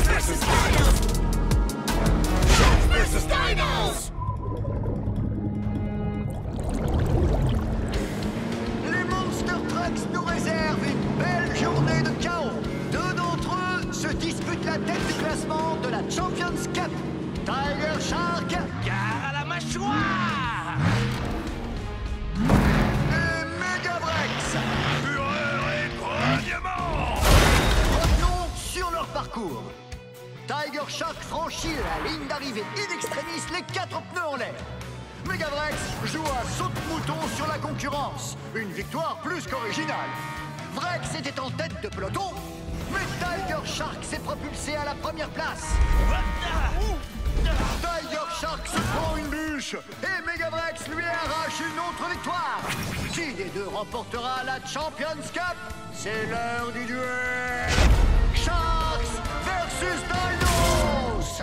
versus Dinos! Sharks versus Dinos! Les Monster Trucks nous réservent une belle journée de chaos. Deux d'entre eux se disputent la tête du classement de la Champions Cup. Tiger Shark Gare à la mâchoire! et Megavrex. Fureur et grognement! Revenons sur leur parcours. Tiger Shark franchit la ligne d'arrivée in extremis, les 4 pneus en l'air. Megavrex joue à saute-mouton sur la concurrence. Une victoire plus qu'originale. Vrex était en tête de peloton, mais Tiger Shark s'est propulsé à la première place. Tiger Shark se prend une bûche et Megavrex lui arrache une autre victoire. Qui des deux remportera la Champions Cup? C'est l'heure du duel. Sharks versus Dinos.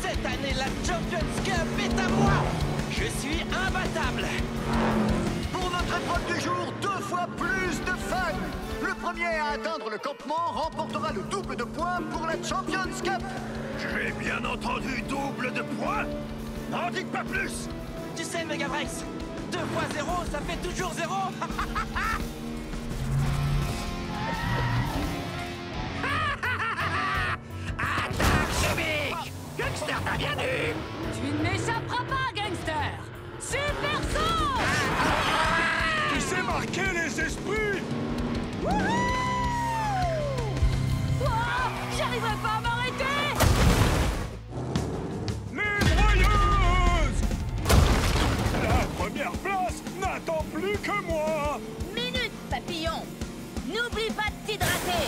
Cette année, la Champions Cup est à moi! Je suis imbattable! Pour notre épreuve du jour, 2 fois plus de fun. Le premier à atteindre le campement remportera le double de points pour la Champions Cup. J'ai bien entendu double de points. N'en dites pas plus. Tu sais, Megavrex, 2 fois 0, ça fait toujours 0! Attaque chimique! Gangster, t'as bien vu? Tu ne m'échapperas pas, gangster! Super saut! Tu sais marquer les esprits! J'arriverai pas à m'arrêter! Les broyeuses! La première place n'attend plus que moi! Minute, papillon! N'oublie pas de t'hydrater!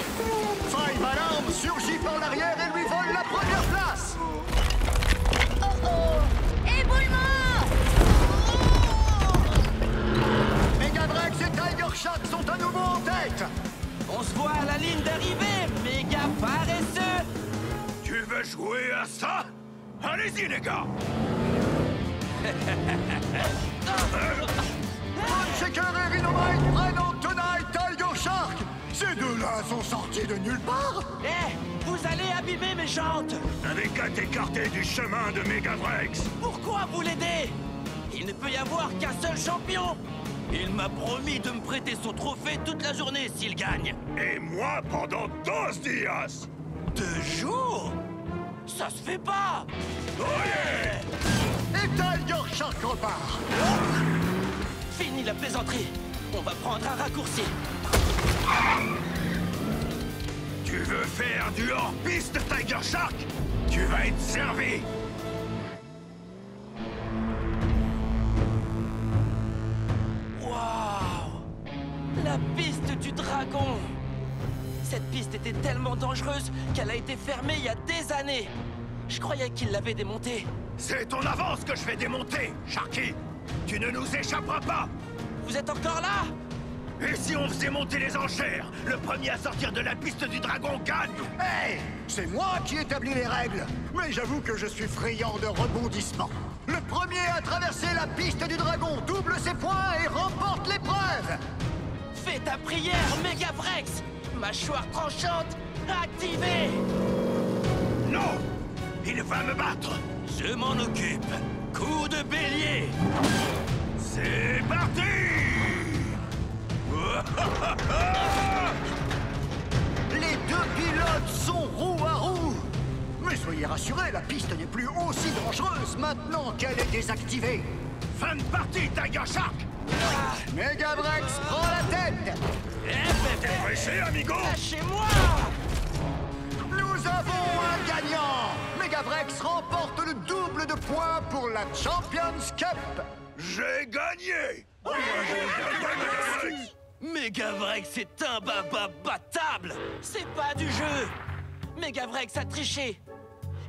Five Alarm surgit par l'arrière et lui vole la première place. Oh oh! Éboulement! Megavrex et Tiger Shark sont à nouveau en tête. On se voit à la ligne d'arrivée, méga paresseux! Tu veux jouer à ça? Allez-y, les gars! Shaker et Rhinomite prennent en tenaille Tiger Shark. Ces deux-là sont sortis de nulle part. Eh, vous allez abîmer mes jantes! N'avez qu'à t'écarter du chemin de Megavrex! Pourquoi vous l'aidez? Il ne peut y avoir qu'un seul champion! Il m'a promis de me prêter son trophée toute la journée s'il gagne! Et moi pendant 12 dias! 2 jours? Ça se fait pas! Et Tiger Shark repart. Fini la plaisanterie! On va prendre un raccourci! Tu veux faire du hors-piste, Tiger Shark? Tu vas être servi! Waouh! La piste du dragon! Cette piste était tellement dangereuse qu'elle a été fermée il y a des années! Je croyais qu'il l'avait démontée. C'est ton avance que je vais démonter, Sharky! Tu ne nous échapperas pas! Vous êtes encore là? Et si on faisait monter les enchères? Le premier à sortir de la piste du dragon gagne! Hey, c'est moi qui établis les règles. Mais j'avoue que je suis friand de rebondissements. Le premier à traverser la piste du dragon double ses points et remporte l'épreuve. Fais ta prière, Megavrex! Mâchoire tranchante, activée! Non! Il va me battre! Je m'en occupe! Coup de bélier! C'est parti! Les deux pilotes sont roue à roue. Mais soyez rassurés, la piste n'est plus aussi dangereuse maintenant qu'elle est désactivée. Fin de partie, Tiger Shark! Megavrex prend la tête. T'es pressé, amigo? Lâchez-moi! Nous avons un gagnant. Megavrex remporte le double de points pour la Champions Cup. J'ai gagné! Megavrex est imbattable! C'est pas du jeu! Megavrex a triché!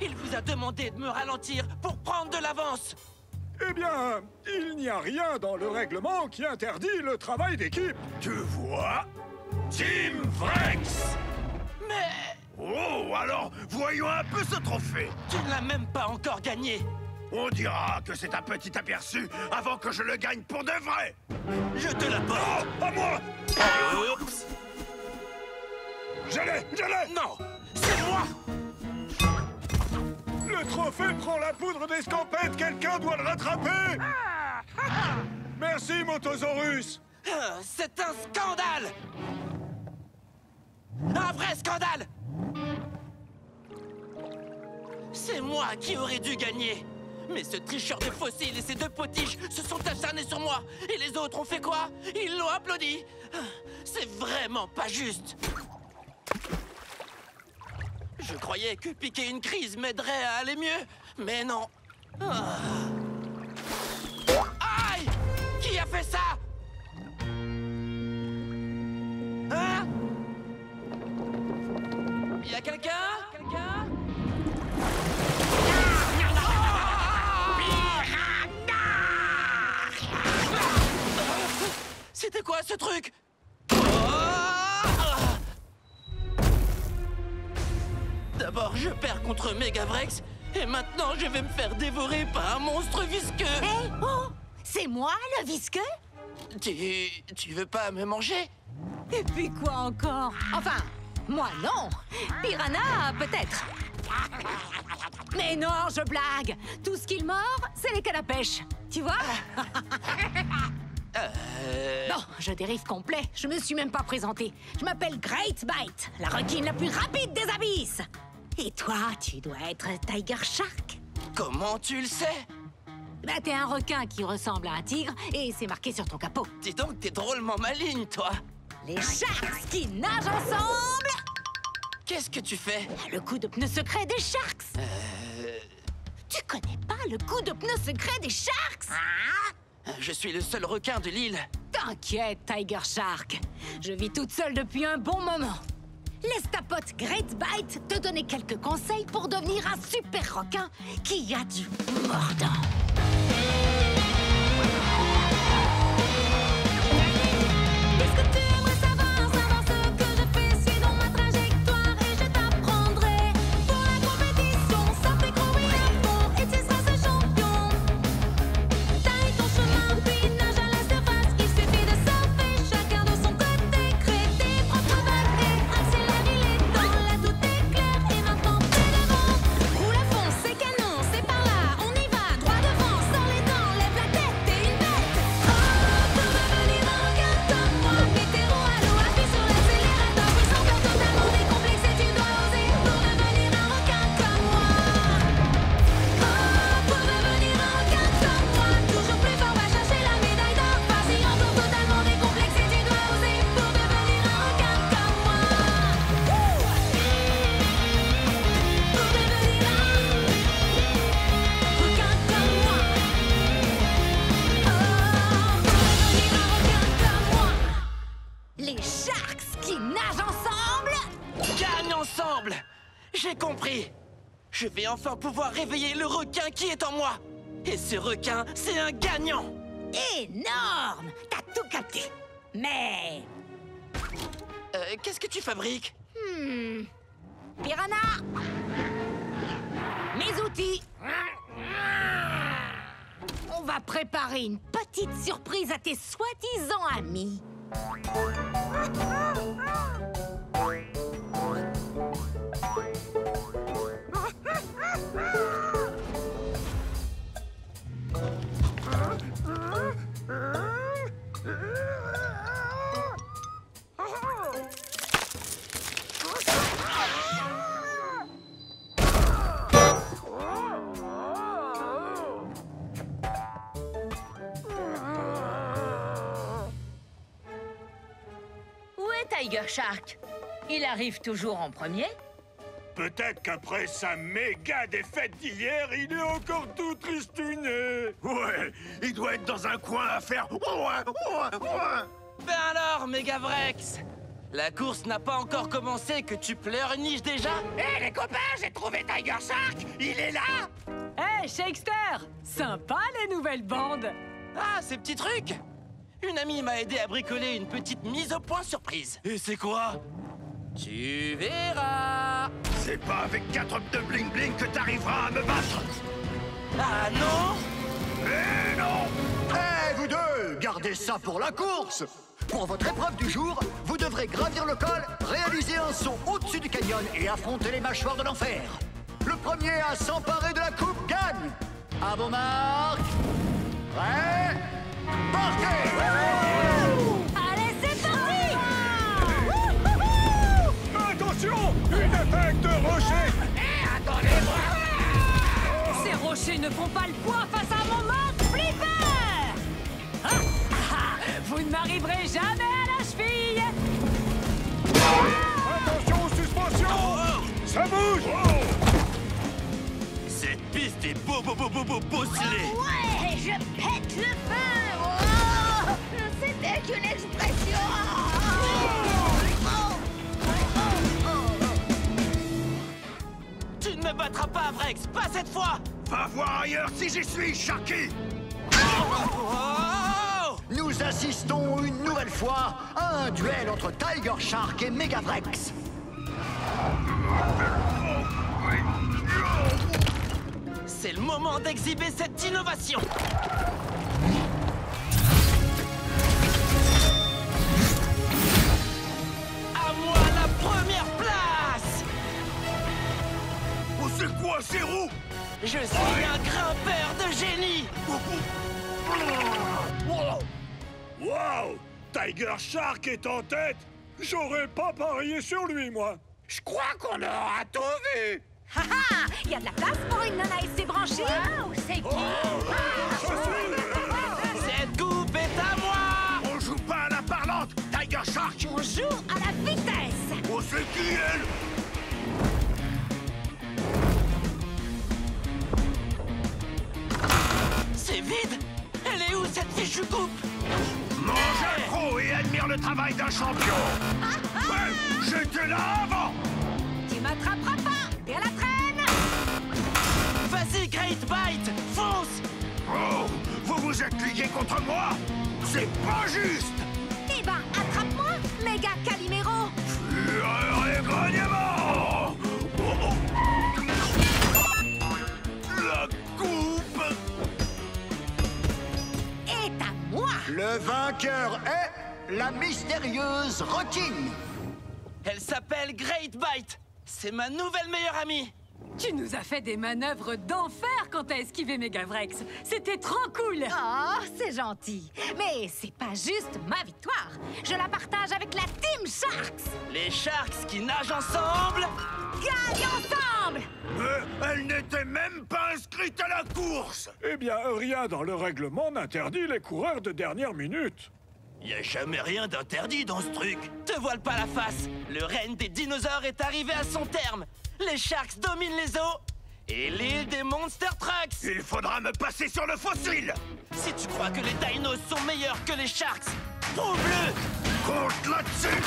Il vous a demandé de me ralentir pour prendre de l'avance! Eh bien, il n'y a rien dans le règlement qui interdit le travail d'équipe. Tu vois? Team Vrex! Mais... Oh, alors, voyons un peu ce trophée! tu ne l'as même pas encore gagné! On dira que c'est un petit aperçu avant que je le gagne pour de vrai. Je te l'apporte. Oh, à moi. Oups. Je l'ai. Non, c'est moi. Le trophée prend la poudre d'escampette. Quelqu'un doit le rattraper. Merci, Motosaurus. C'est un scandale. Un vrai scandale. C'est moi qui aurais dû gagner. Mais ce tricheur de fossiles et ses deux potiches se sont acharnés sur moi. Et les autres ont fait quoi? Ils l'ont applaudi. C'est vraiment pas juste. Je croyais que piquer une crise m'aiderait à aller mieux. Mais non. Aïe! Qui a fait ça? Hein? Y a quelqu'un? C'était quoi ce truc? D'abord, je perds contre Megavrex, et maintenant, je vais me faire dévorer par un monstre visqueux. Hé, oh! C'est moi, le visqueux? Tu veux pas me manger? Et puis quoi encore? Enfin, moi non. Piranha, peut-être. Mais non, je blague. Tout ce qu'il mord, c'est les cannes à pêche. Tu vois? Bon, je dérive complet. Je me suis même pas présentée. Je m'appelle Great Bite, la requine la plus rapide des abysses. Et toi, tu dois être Tiger Shark. Comment tu le sais? Bah, t'es un requin qui ressemble à un tigre et c'est marqué sur ton capot. Dis donc, t'es drôlement maligne, toi. Les Sharks qui nagent ensemble. Qu'est-ce que tu fais? Le coup de pneu secret des Sharks. Tu connais pas le coup de pneu secret des Sharks? Je suis le seul requin de l'île. T'inquiète, Tiger Shark. Je vis toute seule depuis un bon moment. Laisse ta pote Great Bite te donner quelques conseils pour devenir un super requin qui a du mordant. Est-ce que tu aimerais savoir ce que je fais? Suis dans ma trajectoire et je t'apprendrai. Pour la compétition, ça fait courir à fond et tu seras ce champion. Taille ton chemin, puis nage à la surface. Il suffit de surfer, chacun de son côté. Crée tes propres vagues et accélère, il est temps. Là tout est clair et maintenant plus devant. Roule à fond, c'est canon, c'est par là, on y va. Droit devant, sors les dents, lève la tête, t'es une bête. Oh, pour devenir un requin comme moi. Mets tes roues à l'eau, appuie sur l'accélérateur. Oui, sans peur, totalement décomplexé, tu dois oser pour devenir un requin comme moi. Oh, pour devenir un requin comme moi. Toujours plus fort, va chercher la médaille d'or. Vas-y, encore totalement décomplexé, tu dois oser pour devenir un requin comme moi. Pour devenir un requin comme moi. Les Sharks qui nagent ensemble? Gagne ensemble! J'ai compris! Je vais enfin pouvoir réveiller le requin qui est en moi! Et ce requin, c'est un gagnant! Énorme! T'as tout capté. Mais... Qu'est-ce que tu fabriques? Piranha! Mes outils! On va préparer une petite surprise à tes soi-disant amis. Où est Tiger Shark? Il arrive toujours en premier? Peut-être qu'après sa méga défaite d'hier, il est encore tout tristouné. Ouais, il doit être dans un coin à faire. Ben alors, Megavrex! La course n'a pas encore commencé que tu pleurniches déjà? Hé les copains, j'ai trouvé Tiger Shark. Il est là. Hey, Shakespeare! Sympa, les nouvelles bandes! Ah, ces petits trucs! Une amie m'a aidé à bricoler une petite mise au point surprise. Et c'est quoi? Tu verras! C'est pas avec 4 pneus bling bling que t'arriveras à me battre. Ah non! Eh non! Eh, vous deux, gardez ça pour la course. Pour votre épreuve du jour, vous devrez gravir le col, réaliser un saut au-dessus du canyon et affronter les mâchoires de l'enfer. Le premier à s'emparer de la coupe gagne. À vos marques. Prêts? Partez! Allez, c'est parti! Attention! Une attaque de rocher! Ces rochers ne font pas le poids face à mon mode flipper! Ah, ah, vous ne m'arriverez jamais à la cheville! Attention aux suspensions! Ça bouge! Cette piste est bosselée! Ouais, je pète le feu. Oh, c'était qu'une expression. Tu ne me battras pas, Vrex! Pas cette fois! Va voir ailleurs si j'y suis, Sharky! Oh! Nous assistons une nouvelle fois à un duel entre Tiger Shark et Megavrex. C'est le moment d'exhiber cette innovation! À moi la première place! Oh, c'est quoi ces roues? Je suis un grimpeur de génie! Wow! Tiger Shark est en tête! J'aurais pas parié sur lui, moi! Je crois qu'on aura tout vu! Haha! Il y a de la place pour une nana et ses branchies! Waouh, c'est qui? Cette coupe est à moi! On joue pas à la parlante, Tiger Shark! On joue à la vitesse! Oh, c'est qui elle? C'est vide! Elle est où cette fichue coupe? Mange un pro et admire le travail d'un champion! Ouais, j'étais là avant! Tu m'attraperas pas! T'es à la traîne! Vas-y, Great Bite! Fonce! Oh, vous vous êtes ligués contre moi? C'est pas juste! Eh ben, attrape-moi, méga Calimero! Fureur et grognement! Oh, oh. La coupe! Et à moi! Le vainqueur est la mystérieuse Rocking. Elle s'appelle Great Bite! C'est ma nouvelle meilleure amie! Tu nous as fait des manœuvres d'enfer quand t'as esquivé Megavrex. C'était trop cool. Oh, c'est gentil. Mais c'est pas juste ma victoire. Je la partage avec la Team Sharks. Les Sharks qui nagent ensemble! Gagne ensemble. Mais elle n'était même pas inscrite à la course! Eh bien, rien dans le règlement n'interdit les coureurs de dernière minute. Y a jamais rien d'interdit dans ce truc! Te voile pas la face! Le règne des dinosaures est arrivé à son terme! Les Sharks dominent les eaux! Et l'île des Monster Trucks! Il faudra me passer sur le fossile! Si tu crois que les dinos sont meilleurs que les Sharks, prouve-le! Compte là-dessus!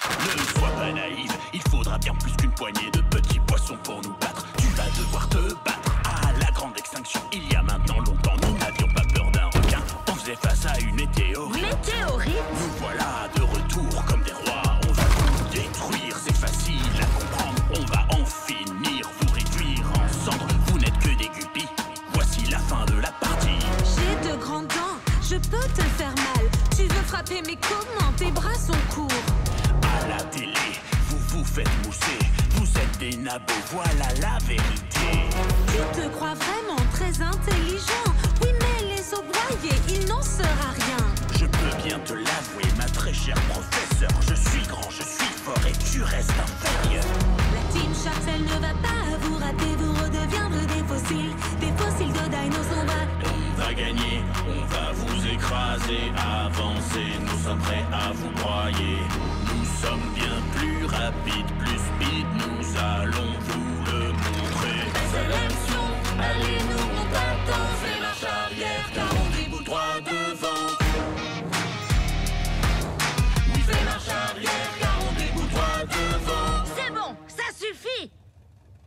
Ne sois pas naïf, il faudra bien plus qu'une poignée de petits poissons pour nous battre. Tu vas devoir te battre à la grande extinction. Il y a maintenant longtemps, nous n'avions pas peur d'un requin. On faisait face à une météorite. Météorite? Nous voilà de retour comme des rois. On va tout détruire, c'est facile à comprendre. On va en finir, vous réduire en cendres. Vous n'êtes que des guppies, voici la fin de la partie. J'ai de grands dents, je peux te faire mal. Tu veux frapper, mais comment? Tes bras sont courts. À la télé, vous vous faites mousser. Vous êtes des nabeaux, voilà la vérité. Tu te crois vraiment très intelligent. Oui, mais les os broyés, il n'en sera rien. Je peux bien te l'avouer, ma très chère professeure. Je suis grand, je suis fort et tu restes inférieur. La Team Sharks, elle ne va pas vous rater. Vous redeviendrez des fossiles de dinos. On va gagner, on va vous écraser, avancer. Nous sommes prêts à vous broyer. Nous sommes bien plus rapides, plus speed. Nous allons vous le montrer. Sélection, allez, nous on t'attend. Fais marche arrière, car on déboule droit devant. Oui, fais marche arrière, car on déboule droit devant. C'est bon, ça suffit!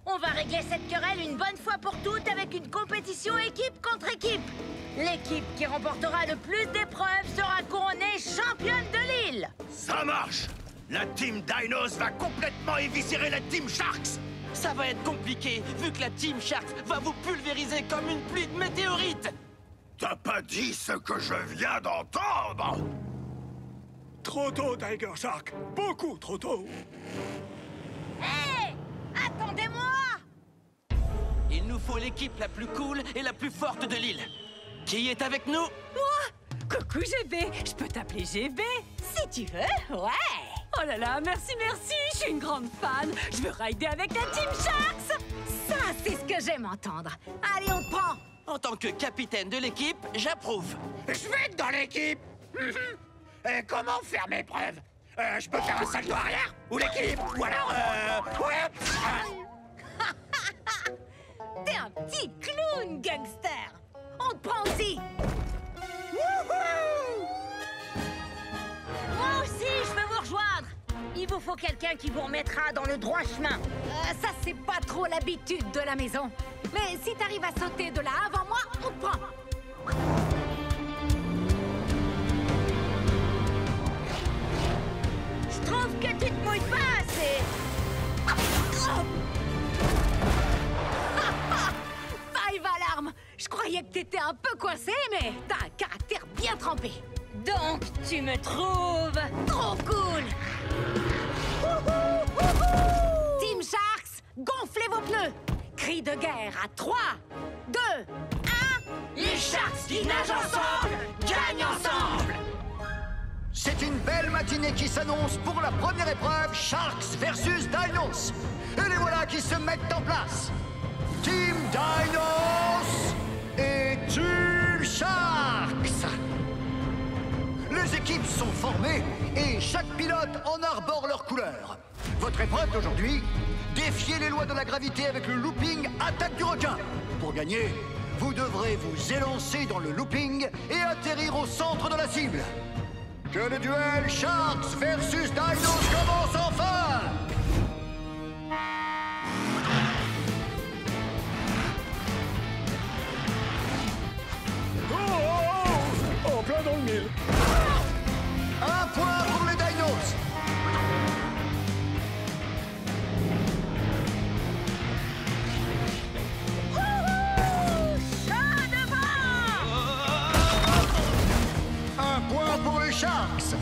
On va régler cette querelle une bonne fois pour toutes avec une compétition équipe contre équipe. L'équipe qui remportera le plus d'épreuves sera couronnée championne de l'île. Ça marche! La Team Dinos va complètement éviscérer la Team Sharks! Ça va être compliqué, vu que la Team Sharks va vous pulvériser comme une pluie de météorites. T'as pas dit ce que je viens d'entendre? Trop tôt, Tiger Shark. Beaucoup trop tôt. Hé! Attendez-moi! Il nous faut l'équipe la plus cool et la plus forte de l'île. Qui est avec nous? Moi? Coucou GB, je peux t'appeler GB? Si tu veux, ouais! Oh là là, merci, je suis une grande fan. Je veux rider avec la Team Sharks. Ça, c'est ce que j'aime entendre. Allez, on te prend. En tant que capitaine de l'équipe, j'approuve. Je vais être dans l'équipe. Comment faire mes preuves? Je peux faire un salto arrière? Ou l'équipe? Ou alors, ouais. T'es un petit clown, gangster. On te prend aussi. Moi aussi, je veux vous rejoindre! Il vous faut quelqu'un qui vous remettra dans le droit chemin. Ça, c'est pas trop l'habitude de la maison. Mais si t'arrives à sauter de là avant moi, on te prend. Je trouve que tu te mouilles pas assez! Five Alarm. Je croyais que t'étais un peu coincé, mais t'as un caractère bien trempé. Donc, tu me trouves... Trop cool. Team Sharks, gonflez vos pneus. Cri de guerre à 3, 2, 1. Les Sharks qui nagent ensemble gagnent ensemble. C'est une belle matinée qui s'annonce pour la première épreuve, Sharks versus Dinos. Et les voilà qui se mettent en place. Team Dinos et Team Sharks. Les équipes sont formées et chaque pilote en arbore leur couleur. Votre épreuve d'aujourd'hui, défier les lois de la gravité avec le looping attaque du requin. Pour gagner, vous devrez vous élancer dans le looping et atterrir au centre de la cible. Que le duel Sharks versus Dinos commence enfin! Oh, en plein dans le mille. Un point pour les Dinos! Un point pour les Sharks!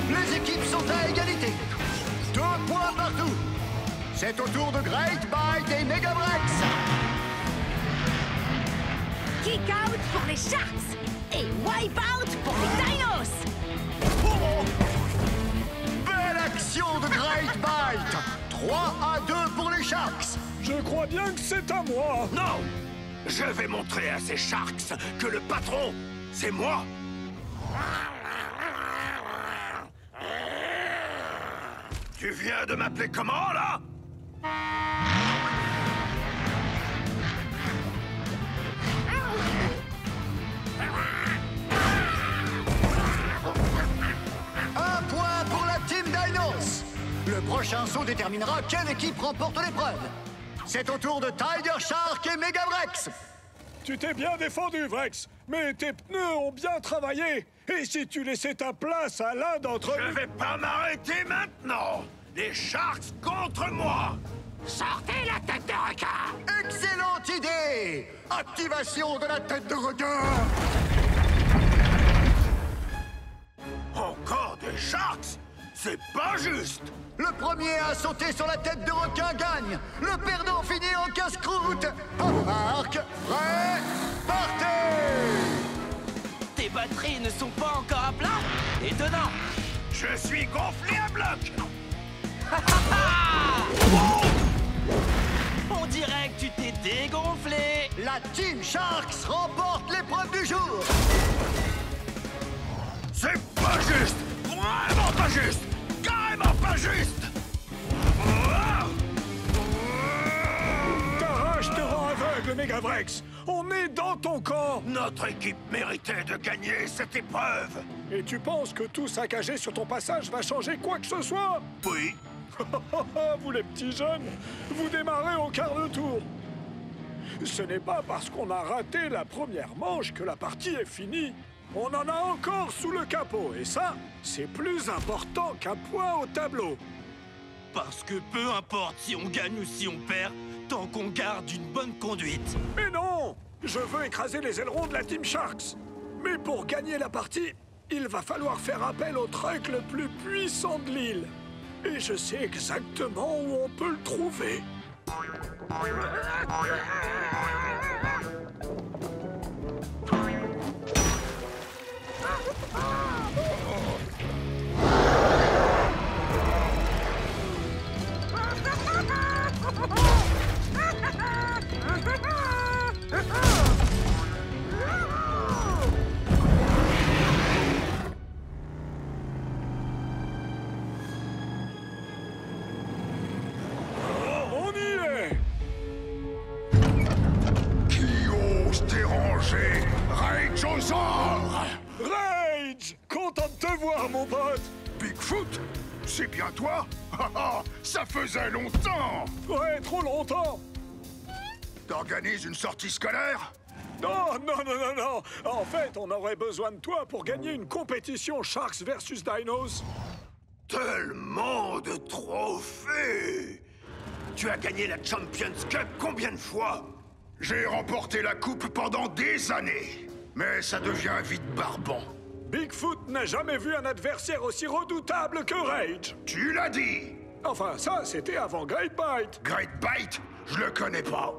Les équipes sont à égalité. 2 points partout. C'est au tour de Great Bite et Megabrex. Kick out pour les Sharks et wipe out pour les Dinos. Oh! Belle action de Great Bite. 3-2 pour les Sharks. Je crois bien que c'est à moi. Non! Je vais montrer à ces Sharks que le patron, c'est moi. Tu viens de m'appeler comment, là? Un point pour la Team Dinos. Le prochain saut déterminera quelle équipe remporte l'épreuve. C'est au tour de Tiger Shark et Megabrex. Tu t'es bien défendu, Vrex. Mais tes pneus ont bien travaillé. Et si tu laissais ta place à l'un d'entre Je eux... vais pas m'arrêter maintenant. Les Sharks contre moi. Sortez la tête de requin. Excellente idée. Activation de la tête de requin. Encore des Sharks? C'est pas juste. Le premier à sauter sur la tête de requin gagne. Le perdant finit en casse-croûte. À vos marques, prêts, partez. Tes batteries ne sont pas encore à plat? Étonnant. Je suis gonflé à bloc. On dirait que tu t'es dégonflé. La Team Sharks remporte l'épreuve du jour. C'est pas juste. Vraiment pas juste. Carrément pas juste. Ta rage te rend aveugle, Megavrex. On est dans ton camp. Notre équipe méritait de gagner cette épreuve. Et tu penses que tout saccager sur ton passage va changer quoi que ce soit? Oui. Vous les petits jeunes, vous démarrez au quart de tour. Ce n'est pas parce qu'on a raté la première manche que la partie est finie. On en a encore sous le capot, et ça, c'est plus important qu'un point au tableau. Parce que peu importe si on gagne ou si on perd, tant qu'on garde une bonne conduite. Mais non! Je veux écraser les ailerons de la Team Sharks. Mais pour gagner la partie, il va falloir faire appel au truck le plus puissant de l'île. Et je sais exactement où on peut le trouver. On y est! Qui ose déranger Rageosaur? Rage! Content de te voir, mon pote! Bigfoot? C'est bien toi? Haha, ça faisait longtemps! Ouais, trop longtemps! T'organises une sortie scolaire? Non, non, non, non, non! En fait, on aurait besoin de toi pour gagner une compétition Sharks versus Dinos. Tellement de trophées! Tu as gagné la Champions Cup combien de fois? J'ai remporté la coupe pendant des années. Mais ça devient vite barbant. Bigfoot n'a jamais vu un adversaire aussi redoutable que Rage. Tu l'as dit! Enfin, ça, c'était avant Great Bite. Great Bite? Je le connais pas.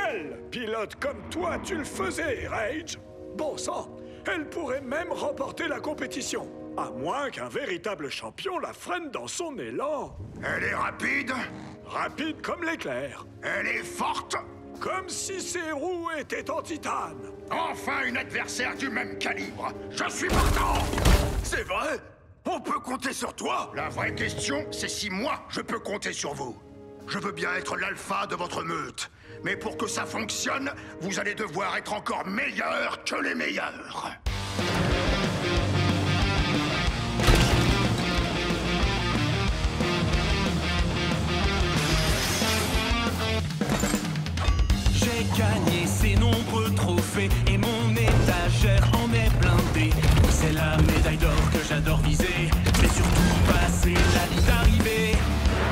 Elle, pilote comme toi, tu le faisais, Rage. Bon sang, elle pourrait même remporter la compétition. À moins qu'un véritable champion la freine dans son élan. Elle est rapide? Rapide comme l'éclair. Elle est forte? Comme si ses roues étaient en titane. Enfin une adversaire du même calibre. Je suis partant! C'est vrai? On peut compter sur toi? La vraie question, c'est si moi, je peux compter sur vous. Je veux bien être l'alpha de votre meute. Mais pour que ça fonctionne, vous allez devoir être encore meilleur que les meilleurs. J'ai gagné ces nombreux trophées et mon étagère en est blindée. C'est la médaille d'or que j'adore viser, mais surtout passer la ligne d'arrivée.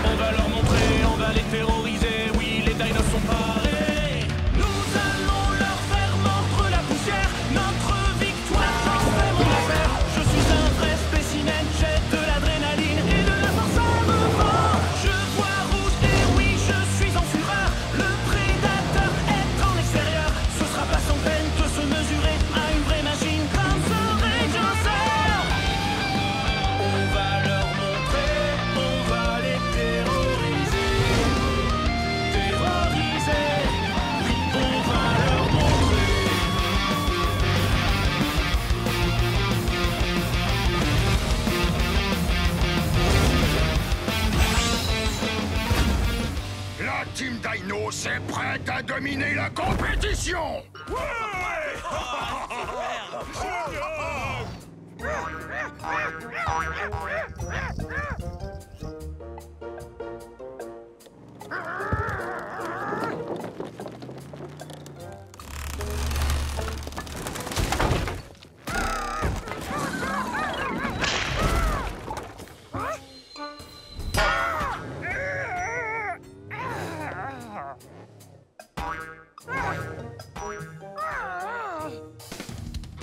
On va leur montrer, on va les terroriser. Oui, les dinos sont parés. Nous allons leur faire mordre la poussière. Notre victoire, j'en fais mon affaire. Je suis un vrai spécimen, j'ai de l'adrénaline et de la force à me vendre. Je vois rouge et oui, je suis en fureur. Le prédateur est en extérieur. Ce sera pas sans peine de se mesurer à une vraie machine comme ce Rageosaur. On va leur montrer, on va les terroriser. Terroriser, oui, on va leur montrer. La Team Dinos est prête à dominer la compétition!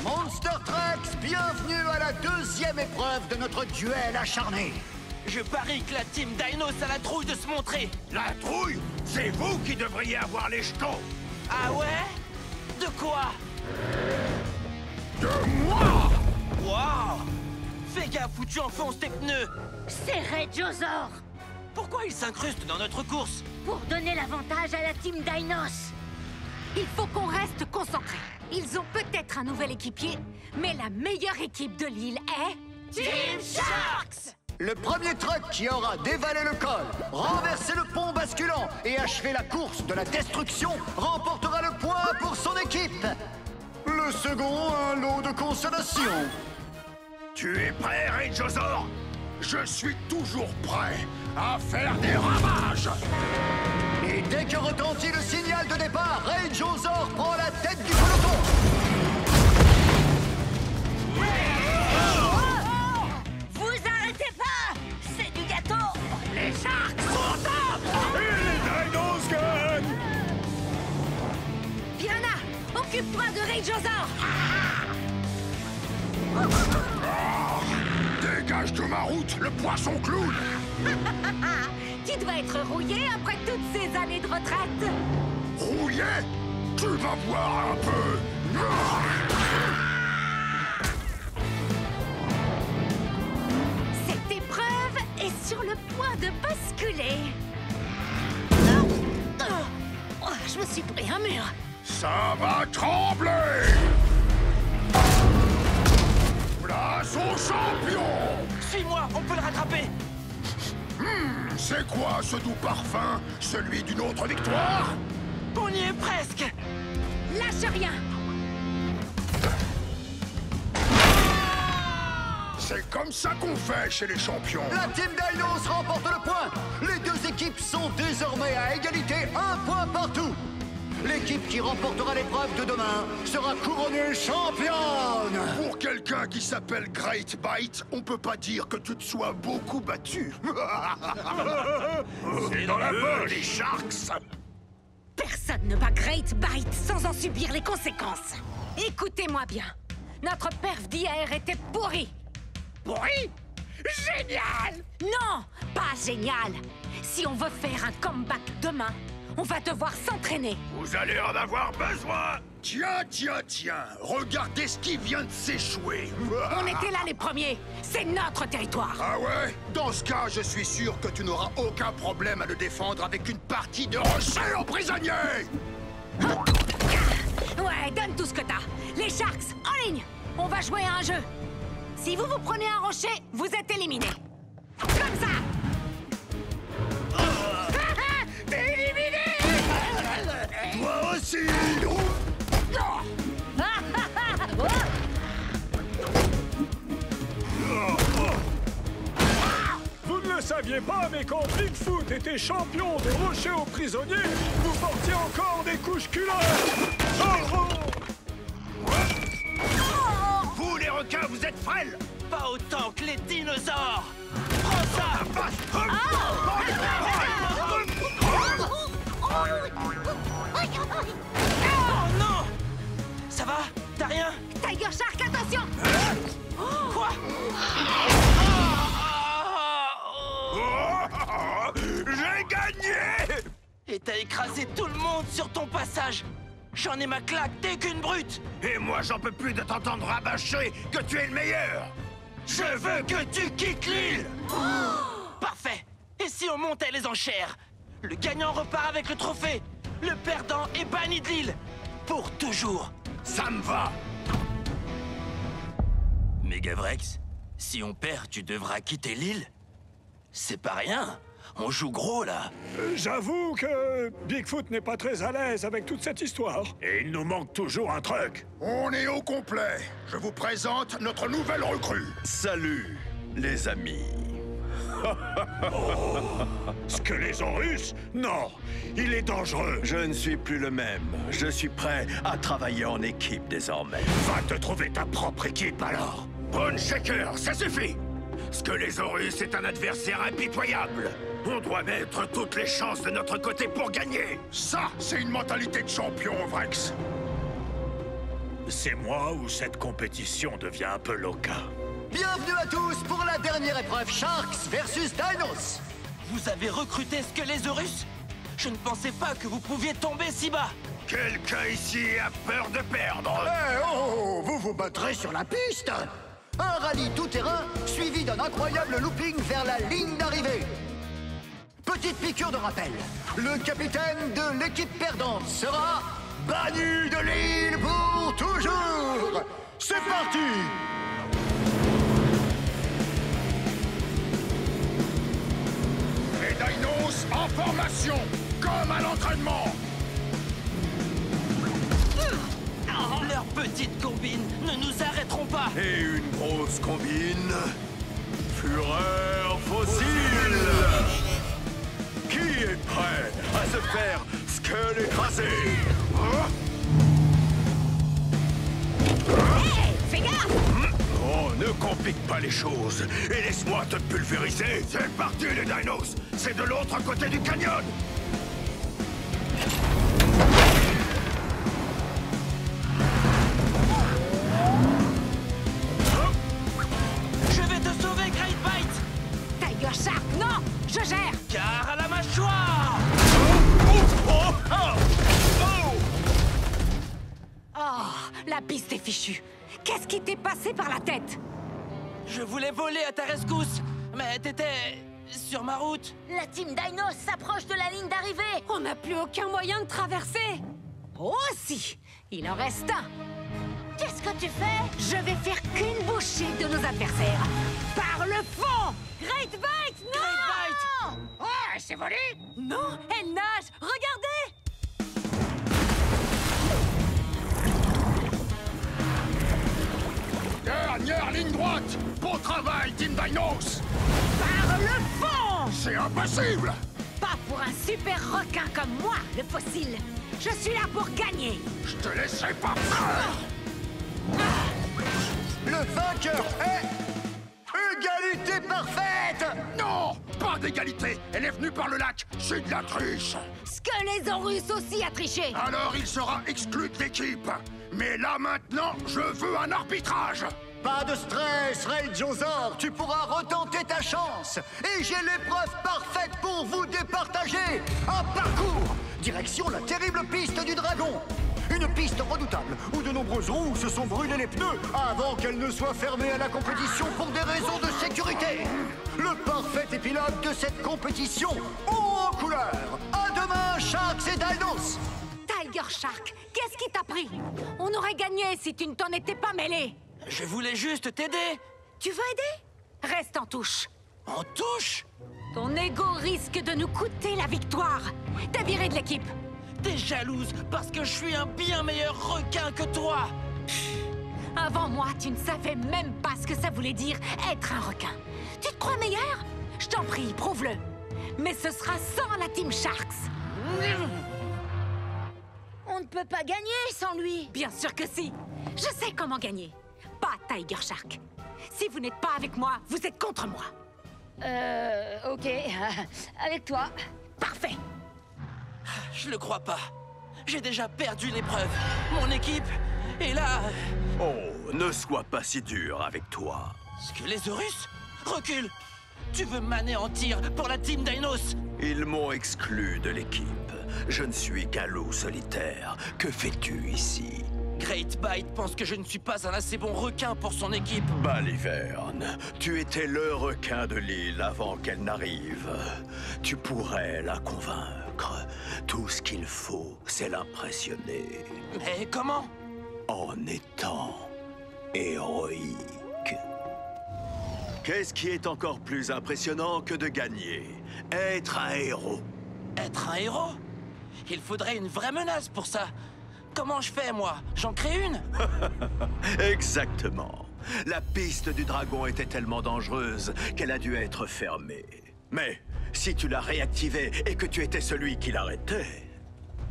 Monster Trucks, bienvenue à la deuxième épreuve de notre duel acharné. Je parie que la Team Dinos a la trouille de se montrer. La trouille? C'est vous qui devriez avoir les jetons! Ah ouais? De quoi? De moi! Waouh! Fais gaffe ou tu enfonces tes pneus. C'est Rageosaur Pourquoi il s'incruste dans notre course? pour donner l'avantage à la Team Dinos. Il faut qu'on reste concentrés. Ils ont peut-être un nouvel équipier, mais la meilleure équipe de l'île est... Team Sharks! Le premier truck qui aura dévalé le col, renversé le pont basculant et achevé la course de la destruction remportera le point pour son équipe. Le second, un lot de consolation. Tu es prêt, Rageosaur? Je suis toujours prêt à faire des ravages! Et dès que retentit le signal de départ, Rageosaur prend la tête du peloton. Occupe-toi de Rageosaur. Dégage de ma route, le poisson clown! Tu dois être rouillé après toutes ces années de retraite. Rouillé? Tu vas voir un peu! Cette épreuve est sur le point de basculer. Oh, je me suis pris un mur. Ça va trembler! Place au champion! Suis-moi, on peut le rattraper. C'est quoi ce doux parfum? Celui d'une autre victoire? On y est presque. Lâche rien. C'est comme ça qu'on fait chez les champions. La Team Dinos remporte le point. Les deux équipes sont désormais à égalité, un point partout. L'équipe qui remportera l'épreuve de demain sera couronnée championne. Pour quelqu'un qui s'appelle Great Bite, on peut pas dire que tu te sois beaucoup battu. C'est dans la poche, les Sharks. Personne ne bat Great Bite sans en subir les conséquences. Écoutez-moi bien. Notre perf d'hier était pourri. Pourri? Génial! Non, pas génial. Si on veut faire un comeback demain, on va devoir s'entraîner. Vous allez en avoir besoin. Tiens, regardez ce qui vient de s'échouer. On était là les premiers. C'est notre territoire. Ah ouais? Dans ce cas, je suis sûr que tu n'auras aucun problème à le défendre avec une partie de rocher en prisonnier. Ouais, donne tout ce que t'as. Les Sharks, en ligne. On va jouer à un jeu. Si vous vous prenez un rocher, vous êtes éliminés. Comme ça. T'es éliminé! Toi aussi. Vous ne le saviez pas, mais quand Bigfoot était champion des rochers aux prisonniers, vous portiez encore des couches culottes. Vous, les requins, vous êtes frêles. Pas autant que les dinosaures. Prends ça. Oh non! Ça va? T'as rien? Tiger Shark, attention. Quoi? J'ai gagné. Et t'as écrasé tout le monde sur ton passage. J'en ai ma claque, t'es qu'une brute. Et moi, j'en peux plus de t'entendre rabâcher que tu es le meilleur. Je veux que tu quittes l'île. Parfait. Et si on montait les enchères? Le gagnant repart avec le trophée. Le perdant est banni de l'île. Pour toujours. Ça me va. Megavrex, si on perd, tu devras quitter l'île. C'est pas rien. On joue gros, là. J'avoue que Bigfoot n'est pas très à l'aise avec toute cette histoire. Et il nous manque toujours un truc. On est au complet. Je vous présente notre nouvelle recrue. Salut, les amis. Skelésaurus? Non, il est dangereux. Je ne suis plus le même. Je suis prêt à travailler en équipe désormais. Va te trouver ta propre équipe, alors. Bone Shaker, ça suffit. Skelésaurus est un adversaire impitoyable. On doit mettre toutes les chances de notre côté pour gagner. Ça, c'est une mentalité de champion, Vrex. C'est moi où cette compétition devient un peu loca. Bienvenue à tous pour la dernière épreuve Sharks versus Dinos. Vous avez recruté Skelésaurus? Je ne pensais pas que vous pouviez tomber si bas. Quelqu'un ici a peur de perdre. Eh oh, vous vous battrez sur la piste. Un rallye tout-terrain suivi d'un incroyable looping vers la ligne d'arrivée. Petite piqûre de rappel. Le capitaine de l'équipe perdante sera banni de l'île pour toujours. C'est parti. Les Dinos en formation, comme à l'entraînement. Leurs petites combines ne nous arrêteront pas. Et une grosse combine. Fureur fossile. Qui est prêt à se faire écraser? Hey, fais gaffe. Oh, ne complique pas les choses et laisse-moi te pulvériser. C'est parti, les Dinos. C'est de l'autre côté du canyon. La piste est fichue. Qu'est-ce qui t'est passé par la tête? Je voulais voler à ta rescousse, mais t'étais sur ma route. La team Dinos s'approche de la ligne d'arrivée. On n'a plus aucun moyen de traverser. Oh si, il en reste un. Qu'est-ce que tu fais? Je vais faire qu'une bouchée de nos adversaires. Par le fond! Great Bite, non! Great Bite! Oh, elle s'est volée? Non, elle nage! Regardez! Dernière ligne droite! Bon travail, Team Dinos! Par le fond! C'est impossible! Pas pour un super requin comme moi, le fossile. Je suis là pour gagner. Je te laisserai pas faire! Le vainqueur est... Égalité parfaite! Non! Pas d'égalité! Elle est venue par le lac! C'est de la triche! Skelesaurus aussi a triché. Alors il sera exclu de l'équipe! Mais là maintenant, je veux un arbitrage! Pas de stress, Rageosaur, tu pourras retenter ta chance. Et j'ai l'épreuve parfaite pour vous départager. Un parcours, direction la terrible piste du dragon. Une piste redoutable où de nombreuses roues se sont brûlées les pneus avant qu'elle ne soit fermée à la compétition pour des raisons de sécurité. Le parfait épilogue de cette compétition, haut en couleur. À demain, Sharks et Dinos. Tiger Shark, qu'est-ce qui t'a pris? On aurait gagné si tu ne t'en étais pas mêlé. Je voulais juste t'aider. Tu veux aider? Reste en touche. En touche? Ton ego risque de nous coûter la victoire. T'es viré de l'équipe. T'es jalouse parce que je suis un bien meilleur requin que toi. Avant moi, tu ne savais même pas ce que ça voulait dire être un requin. Tu te crois meilleur? Je t'en prie, prouve-le. Mais ce sera sans la Team Sharks. On ne peut pas gagner sans lui. Bien sûr que si. Je sais comment gagner. Pas Tiger Shark. Si vous n'êtes pas avec moi, vous êtes contre moi. Ok. Avec toi. Parfait. Je le crois pas. J'ai déjà perdu l'épreuve. Mon équipe est là. Oh, ne sois pas si dur avec toi. Skelesaurus? Recule. Tu veux m'anéantir pour la Team Dinos? Ils m'ont exclu de l'équipe. Je ne suis qu'un loup solitaire. Que fais-tu ici? Great Bite pense que je ne suis pas un assez bon requin pour son équipe. Baliverne, tu étais le requin de l'île avant qu'elle n'arrive. Tu pourrais la convaincre. Tout ce qu'il faut, c'est l'impressionner. Mais comment? En étant héroïque. Qu'est-ce qui est encore plus impressionnant que de gagner? Être un héros. Être un héros? Il faudrait une vraie menace pour ça. Comment je fais, moi? J'en crée une? Exactement. La piste du dragon était tellement dangereuse qu'elle a dû être fermée. Mais si tu la réactivais et que tu étais celui qui l'arrêtait...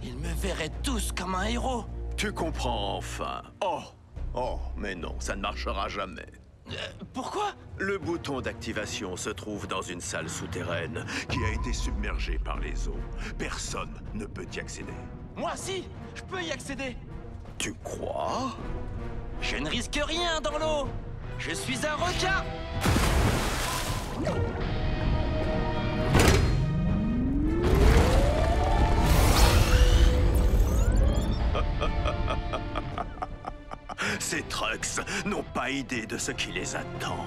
Ils me verraient tous comme un héros. Tu comprends enfin. Oh, mais non, ça ne marchera jamais. Pourquoi? Le bouton d'activation se trouve dans une salle souterraine qui a été submergée par les eaux. Personne ne peut y accéder. Moi, si! Je peux y accéder! Tu crois? Je ne risque rien dans l'eau! Je suis un requin! Ces trucks n'ont pas idée de ce qui les attend.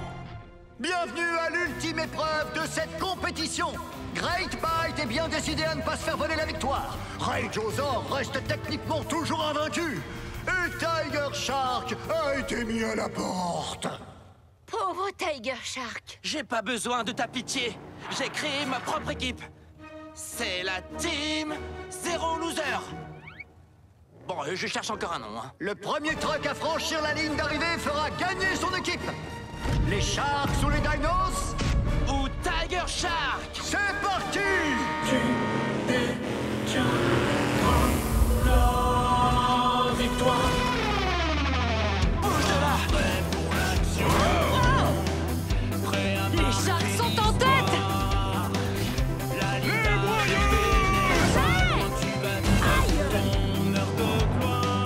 Bienvenue à l'ultime épreuve de cette compétition. Great Bite est bien décidé à ne pas se faire voler la victoire. Rageosaur reste techniquement toujours invaincu. Et Tiger Shark a été mis à la porte. Pauvre Tiger Shark. J'ai pas besoin de ta pitié. J'ai créé ma propre équipe. C'est la Team Zero Loser. Bon, je cherche encore un nom, hein. Le premier truck à franchir la ligne d'arrivée fera gagner son équipe. Les Sharks ou les Dinos? Ou Tiger Shark? C'est parti! La victoire. Bouge de là! Prêt pour l'action. Prêt à Les Sharks sont en tête! la ligne d'arrivée. Tu vas vivre ton heure de gloire.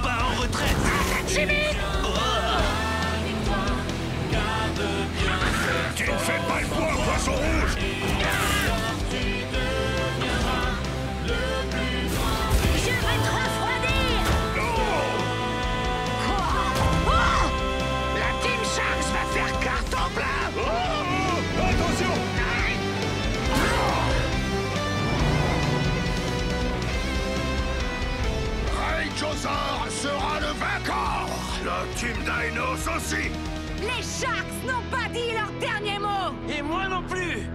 Bah, en retraite! Tu ne fais pas le poids, poisson rouge! Tyrannosaure sera le vainqueur. La Team Dinos aussi. Les Sharks n'ont pas dit leur dernier mot! Et moi non plus!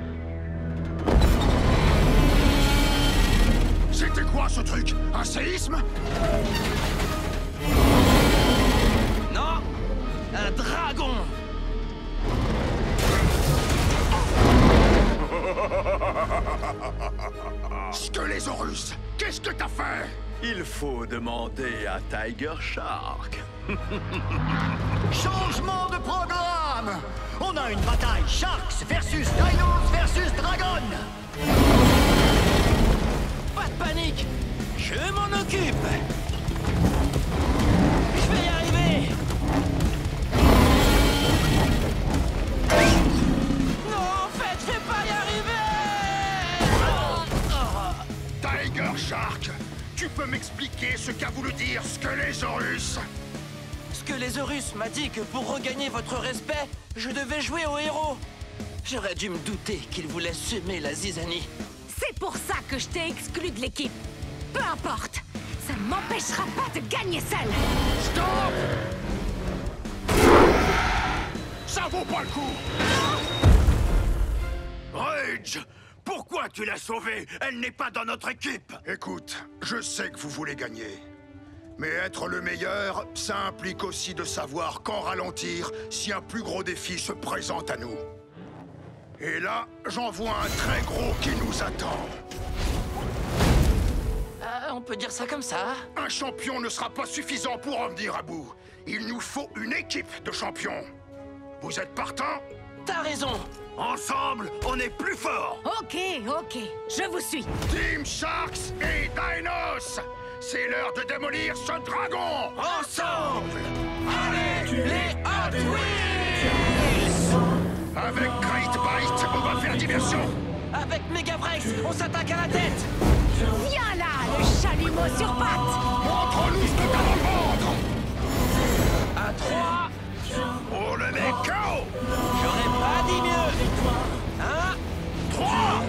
C'était quoi ce truc? Un séisme? Non! Un dragon! Squelésaurus, qu'est-ce que t'as fait? Il faut demander à Tiger Shark. Changement de programme! On a une bataille Sharks versus Dinos versus Dragon! Pas de panique! Je m'en occupe! Je vais y arriver! Non, en fait, je vais pas y arriver! Tiger Shark, tu peux m'expliquer ce qu'a voulu dire Squelésaurus? Squelésaurus m'a dit que pour regagner votre respect, je devais jouer au héros. J'aurais dû me douter qu'il voulait semer la zizanie. C'est pour ça que je t'ai exclu de l'équipe. Peu importe, ça ne m'empêchera pas de gagner seul. Stop! Ça vaut pas le coup! Rage! Pourquoi tu l'as sauvée? Elle n'est pas dans notre équipe! Écoute, je sais que vous voulez gagner. Mais être le meilleur, ça implique aussi de savoir quand ralentir si un plus gros défi se présente à nous. Et là, j'en vois un très gros qui nous attend. On peut dire ça comme ça? Un champion ne sera pas suffisant pour en venir à bout. Il nous faut une équipe de champions. Vous êtes partants? T'as raison! Ensemble, on est plus forts! Ok, je vous suis. Team Sharks et Dinos! C'est l'heure de démolir ce dragon! Ensemble! Allez, les Hot Wheels! Avec Great Bite, on va faire diversion! Avec Megavrex, on s'attaque à la tête! Viens là, le chalumeau sur pattes! Montre-nous ce que t'as dans le ventre! À 3! On le met KO! J'aurais pas dit mieux! 1, 3!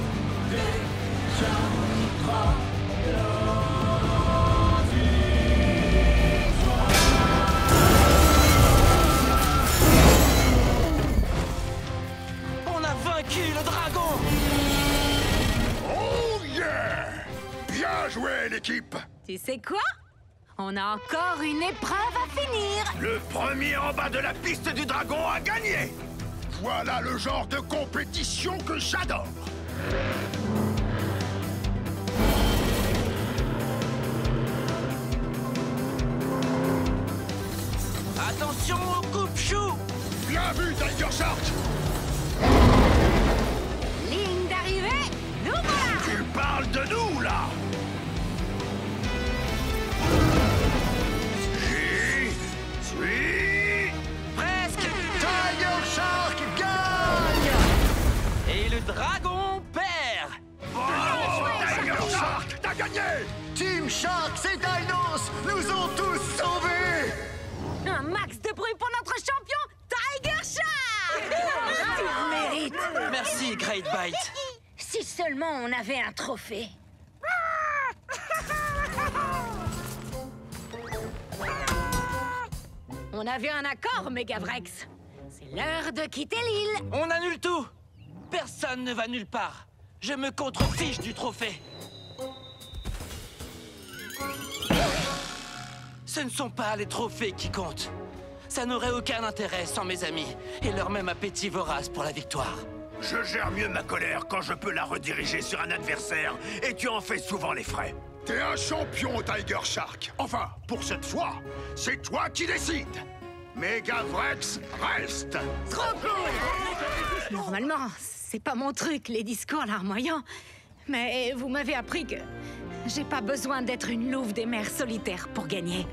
On a vaincu le dragon! Oh yeah! Bien joué, l'équipe! Tu sais quoi? On a encore une épreuve à finir! Le premier en bas de la piste du dragon a gagné! Voilà le genre de compétition que j'adore! Attention au coupe-chou! Bien vu, Tiger Shark! Ligne d'arrivée, nous voilà! Tu parles de nous, là! J'y suis... Presque! Tiger Shark gagne! Et le dragon perd! Bravo, Tiger Shark! T'as gagné! Team Sharks et Dinos nous ont tous sauvés! Un max de bruit pour notre champion, Tiger Shark! Tu le mérites! Merci, Great Bite! Si seulement on avait un trophée. On avait un accord, Megavrex. C'est l'heure de quitter l'île. On annule tout! Personne ne va nulle part. Je me contrefiche du trophée. Ce ne sont pas les trophées qui comptent. Ça n'aurait aucun intérêt sans mes amis et leur même appétit vorace pour la victoire. Je gère mieux ma colère quand je peux la rediriger sur un adversaire, et tu en fais souvent les frais. T'es un champion, Tiger Shark. Enfin, pour cette fois, c'est toi qui décides. Megavrex reste. Trop cool! Normalement, c'est pas mon truc, les discours larmoyants. Mais vous m'avez appris que j'ai pas besoin d'être une louve des mers solitaires pour gagner.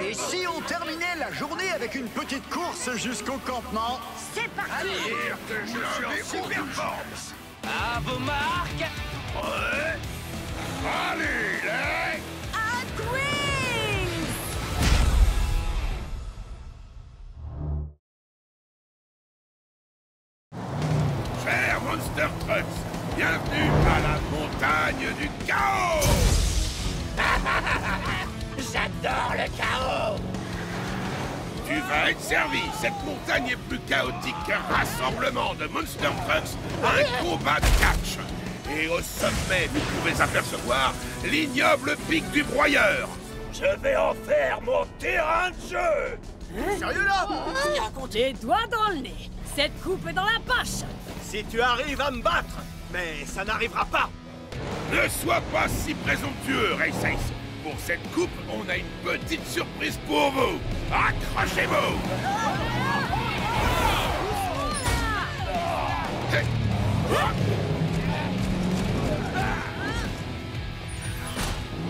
Et si on terminait la journée avec une petite course jusqu'au campement? C'est parti! Allez, je suis en super forme. À vos marques! Ouais. Allez, les... Hot Wheels! Chers Monster Trucks, bienvenue à la montagne du chaos! J'adore le chaos. Tu vas être servi. Cette montagne est plus chaotique qu'un rassemblement de Monster Trucks à un combat de catch. Et au sommet, vous pouvez apercevoir l'ignoble pic du broyeur. Je vais en faire mon terrain de jeu. Sérieux là? Les doigts dans le nez. Cette coupe est dans la poche. Si tu arrives à me battre, mais ça n'arrivera pas. Ne sois pas si présomptueux, Race Ace. Pour cette coupe, on a une petite surprise pour vous. Accrochez-vous!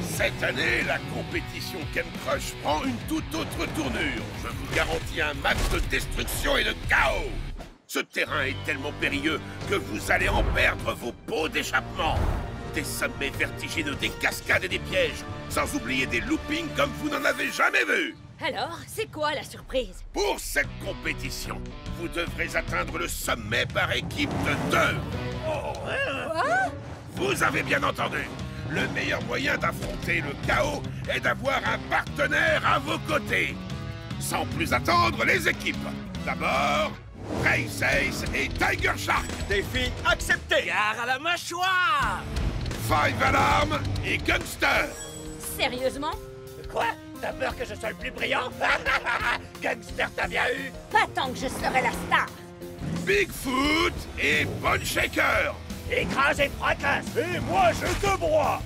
Cette année, la compétition Ken Crush prend une toute autre tournure. Je vous garantis un match de destruction et de chaos. Ce terrain est tellement périlleux que vous allez en perdre vos pots d'échappement. Des sommets vertigineux, des cascades et des pièges, sans oublier des loopings comme vous n'en avez jamais vu. Alors, c'est quoi la surprise? Pour cette compétition, vous devrez atteindre le sommet par équipe de 2. Vous avez bien entendu. Le meilleur moyen d'affronter le chaos est d'avoir un partenaire à vos côtés. Sans plus attendre, les équipes. D'abord, Race Ace et Tiger Shark. Défi accepté. Gare à la mâchoire! Five Alarm et Gangster. Sérieusement? Quoi? T'as peur que je sois le plus brillant? Gangster, t'as bien eu? Pas tant que je serai la star. Bigfoot et Bone Shaker. Écrase et fracasse. Et moi, je te broie.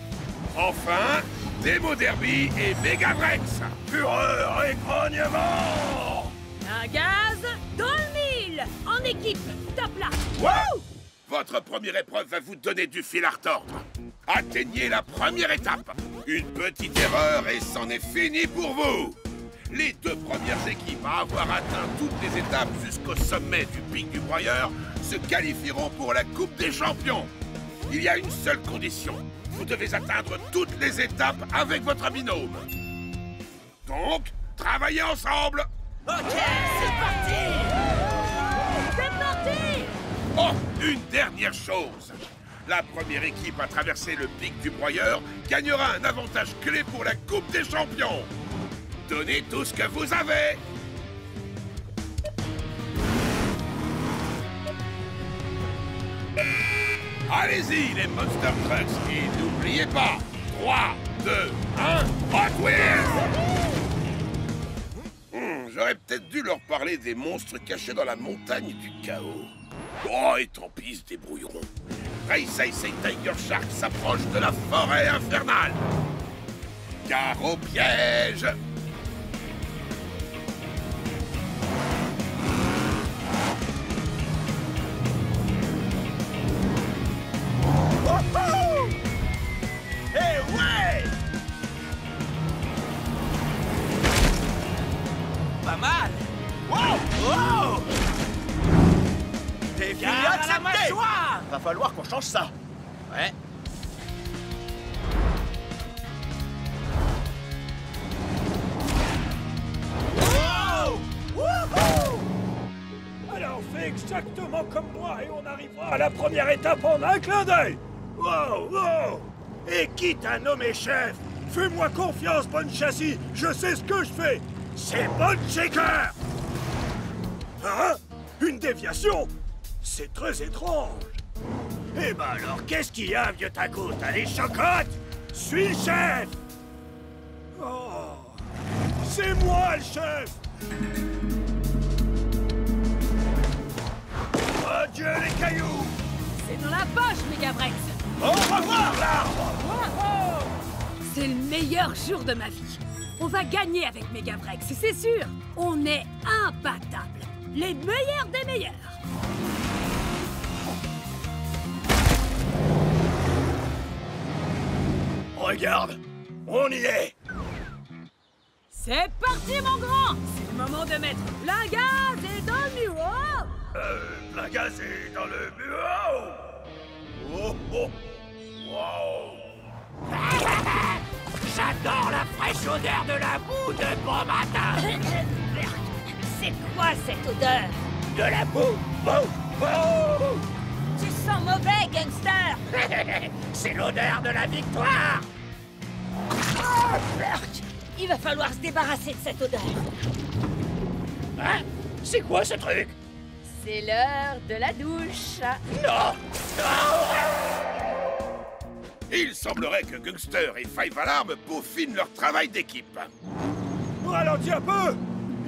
Enfin, Demo Derby et Megavrex. Fureur et grognement. Un gaz dans le mille. En équipe, top là. Wow! Votre première épreuve va vous donner du fil à retordre. Atteignez la première étape. Une petite erreur et c'en est fini pour vous. Les 2 premières équipes à avoir atteint toutes les étapes jusqu'au sommet du pic du broyeur se qualifieront pour la Coupe des Champions. Il y a une seule condition. Vous devez atteindre toutes les étapes avec votre binôme. Donc, travaillez ensemble. Ok, c'est parti! C'est parti. Oh, une dernière chose. La première équipe à traverser le pic du broyeur gagnera un avantage clé pour la Coupe des Champions. Donnez tout ce que vous avez. Allez-y, les Monster Trucks, et n'oubliez pas, 3, 2, 1, Hot Wheels! J'aurais peut-être dû leur parler des monstres cachés dans la montagne du chaos. Oh, et tant pis, ils se débrouilleront. Race Ace et Tiger Shark s'approchent de la forêt infernale. Gare au piège! Eh ouais! Pas mal! Wow! Wow! Défi Gare à la accepté! mâchoire! Va falloir qu'on change ça. Ouais. Wow! Wouhou! Alors fais exactement comme moi et on arrivera à la première étape en un clin d'œil. Wow, wow! Et quitte à nommer chef, fais-moi confiance, Bonne Châssis. Je sais ce que je fais. C'est Bone Shaker. Hein? Une déviation? C'est très étrange. Eh ben alors, qu'est-ce qu'il y a, vieux taco? T'as les chocottes? Suis le chef! Oh, c'est moi le chef! Adieu les cailloux! C'est dans la poche, Megavrex. Au revoir, l'arbre! Wow. C'est le meilleur jour de ma vie. On va gagner avec Megavrex, c'est sûr. On est imbattables. Les meilleurs des meilleurs. Regarde, on y est! C'est parti, mon grand. C'est le moment de mettre la gaz et dans le mur. La gaz est dans le bureau! Oh, oh! Wow! J'adore la fraîche odeur de la boue de bon matin. C'est quoi cette odeur? De la boue. Boue, boue. Tu sens mauvais, gangster! C'est l'odeur de la victoire. Oh, Burk! Il va falloir se débarrasser de cette odeur. Hein? C'est quoi ce truc? C'est l'heure de la douche. Non! Il semblerait que Gangster et Five Alarm peaufinent leur travail d'équipe. Ralentis un peu!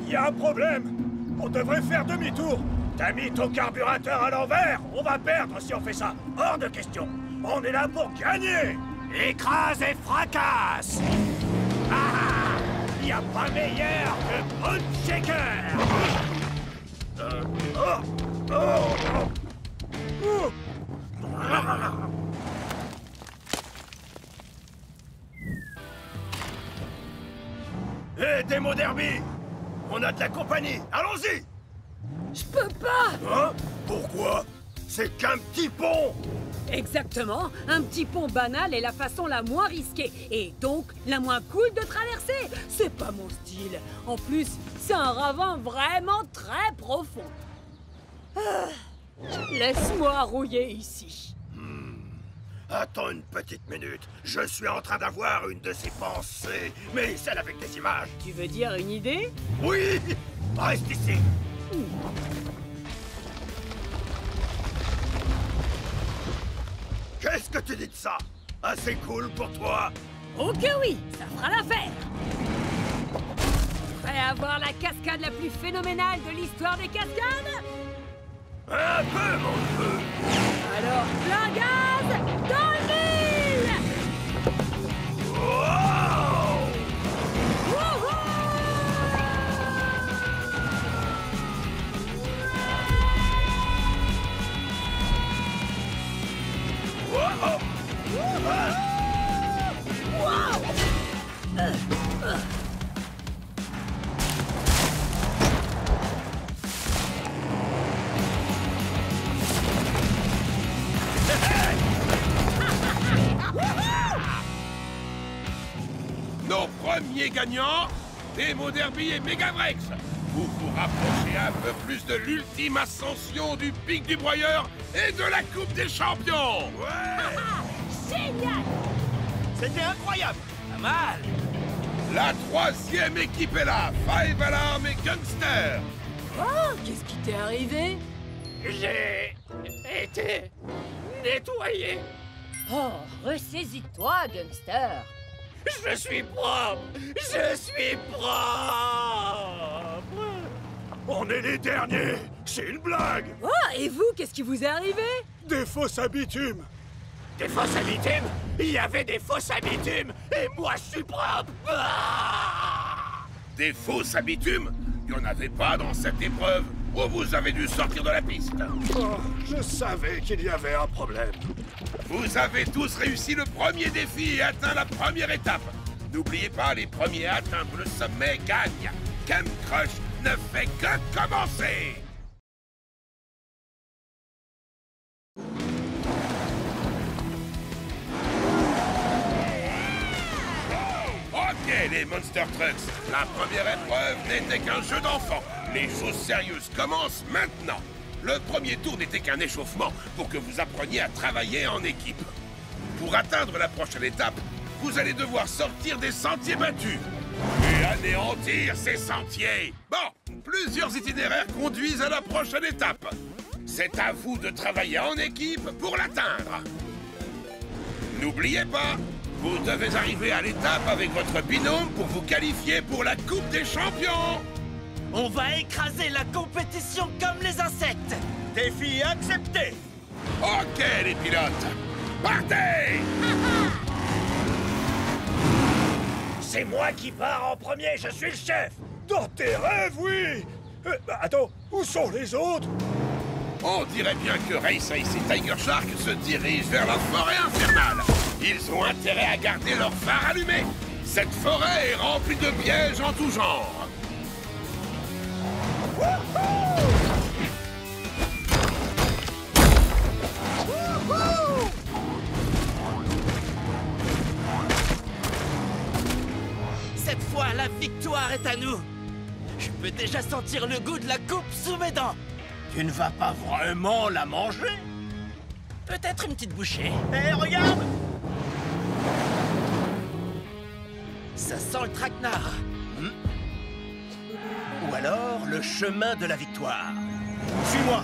Il y a un problème! On devrait faire demi-tour! T'as mis ton carburateur à l'envers! On va perdre si on fait ça! Hors de question! On est là pour gagner! Écrase et fracasse! Ah! Il n'y a pas meilleur que Bone Shaker! Hé, Démo Derby! On a de la compagnie, allons-y! Je peux pas! Hein? Pourquoi? C'est qu'un petit pont! Exactement, un petit pont banal est la façon la moins risquée, et donc la moins cool de traverser. C'est pas mon style. En plus, c'est un ravin vraiment très profond. Ah, laisse-moi rouiller ici. Attends une petite minute, je suis en train d'avoir une de ces pensées, mais celle avec des images. Tu veux dire une idée? Oui! Reste ici! Qu'est-ce que tu dis de ça? Assez cool pour toi? Oh que oui, ça fera l'affaire. Prêt à voir la cascade la plus phénoménale de l'histoire des cascades? Un peu, mon peu! Alors, plein gaz dans l'île! Wow! Wouhou! Nos premiers gagnants, Démo Derby et Megavrex. Vous vous rapprochez un peu plus de l'ultime ascension du pic du broyeur et de la Coupe des Champions. Ouais! Génial! C'était incroyable! Pas mal! La troisième équipe est là, Five Alarm et Gangster. Oh, qu'est-ce qui t'est arrivé? J'ai été nettoyé. Oh, ressaisis-toi, Gangster. Je suis propre. Je suis propre. On est les derniers! C'est une blague! Oh, et vous, qu'est-ce qui vous est arrivé? Des fosses à bitume! Des fosses à bitume? Il y avait des fosses à bitume et moi je suis propre. Ah! Des fausses à bitume? Il n'y en avait pas dans cette épreuve. Ou vous avez dû sortir de la piste. Oh, je savais qu'il y avait un problème. Vous avez tous réussi le premier défi et atteint la première étape. N'oubliez pas, les premiers à atteindre le sommet gagnent. Camp Crush ne fait que commencer. Ok, les Monster Trucks, la première épreuve n'était qu'un jeu d'enfant. Les choses sérieuses commencent maintenant. Le premier tour n'était qu'un échauffement pour que vous appreniez à travailler en équipe. Pour atteindre la prochaine étape, vous allez devoir sortir des sentiers battus et anéantir ces sentiers. Bon, plusieurs itinéraires conduisent à la prochaine étape. C'est à vous de travailler en équipe pour l'atteindre. N'oubliez pas, vous devez arriver à l'étape avec votre binôme pour vous qualifier pour la Coupe des Champions. On va écraser la compétition comme les insectes! Défi accepté! Ok, les pilotes, partez! C'est moi qui pars en premier, je suis le chef! Dans tes rêves, oui! Attends, où sont les autres? On dirait bien que Race Ace et Tiger Shark se dirigent vers la forêt infernale. Ils ont intérêt à garder leur phare allumé. Cette forêt est remplie de pièges en tout genre. Cette fois, la victoire est à nous! Je peux déjà sentir le goût de la coupe sous mes dents! Tu ne vas pas vraiment la manger? Peut-être une petite bouchée. Hé, regarde! Ça sent le traquenard. Ou alors le chemin de la victoire. Suis-moi.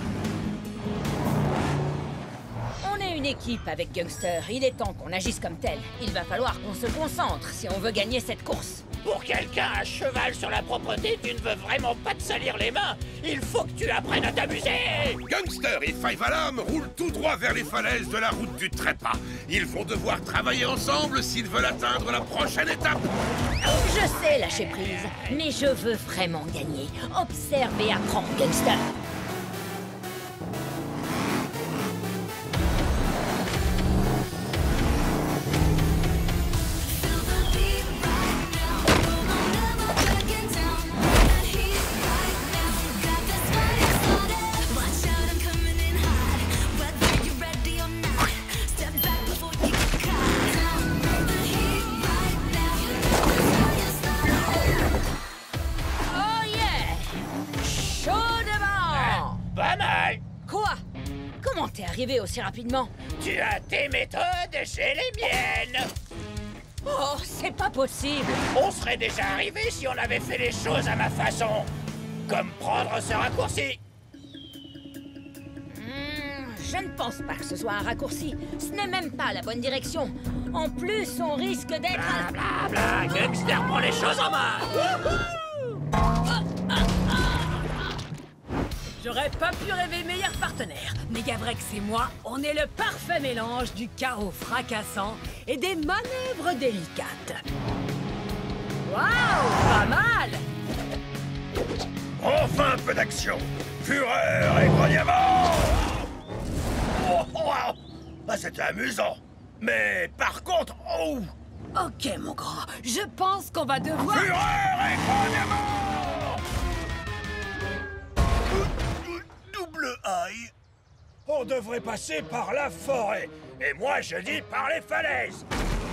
On est une équipe avec Gangster. Il est temps qu'on agisse comme tel. Il va falloir qu'on se concentre si on veut gagner cette course. Pour quelqu'un à cheval sur la propreté, tu ne veux vraiment pas te salir les mains. Il faut que tu apprennes à t'amuser. Gangster et Five Alarm roulent tout droit vers les falaises de la route du trépas. Ils vont devoir travailler ensemble s'ils veulent atteindre la prochaine étape. Je sais lâcher prise, mais je veux vraiment gagner. Observe et apprends, Gangster. T'es arrivé aussi rapidement? Tu as tes méthodes, j'ai les miennes. Oh, c'est pas possible. On serait déjà arrivé si on avait fait les choses à ma façon. Comme prendre ce raccourci. Je ne pense pas que ce soit un raccourci. Ce n'est même pas la bonne direction. En plus, on risque d'être... Bla, Gangster prend les choses en main. J'aurais pas pu rêver meilleur partenaire. Megavrex et moi, on est le parfait mélange du chaos fracassant et des manœuvres délicates. Waouh, pas mal! Enfin un peu d'action. Fureur et grognement. Oh, wow. Ah, c'était amusant. Mais par contre, oh! Ok, mon grand, je pense qu'on va devoir... Fureur et grognement! Double aïe. On devrait passer par la forêt. Et moi, je dis par les falaises.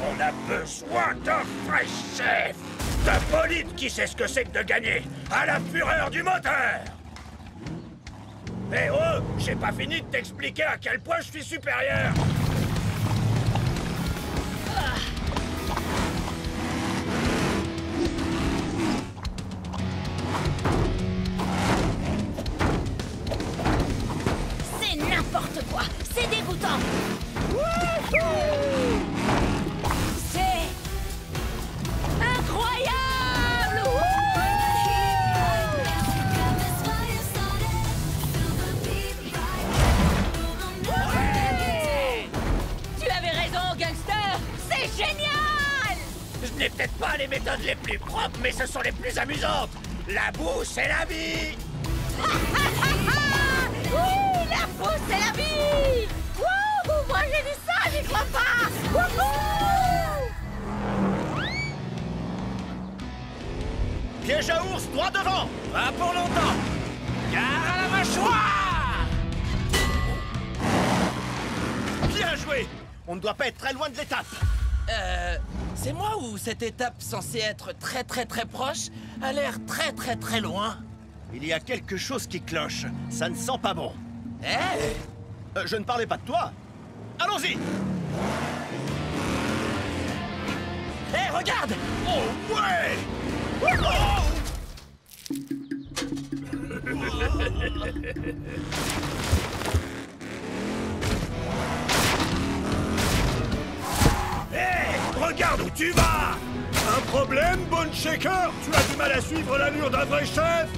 On a besoin d'un vrai chef. D'un bolide qui sait ce que c'est que de gagner. À la fureur du moteur. Eh oh, j'ai pas fini de t'expliquer à quel point je suis supérieur. C'est n'importe quoi. C'est dégoûtant. C'est incroyable. Tu avais raison, Gangster. C'est génial. Je n'ai peut-être pas les méthodes les plus propres, mais ce sont les plus amusantes. La boue, c'est la vie. Oui, la boue, c'est la vie. Wouhou, moi j'ai dit ça, j'y crois pas. Wouhou. Piège à ours, droit devant. Pas pour longtemps. Gare à la mâchoire. Bien joué. On ne doit pas être très loin de l'étape. C'est moi ou cette étape censée être très proche a l'air très loin? Il y a quelque chose qui cloche. Ça ne sent pas bon. Je ne parlais pas de toi. Allons-y. Regarde. Oh ouais. Regarde où tu vas! Un problème, Bone Shaker? Tu as du mal à suivre l'allure d'un vrai chef?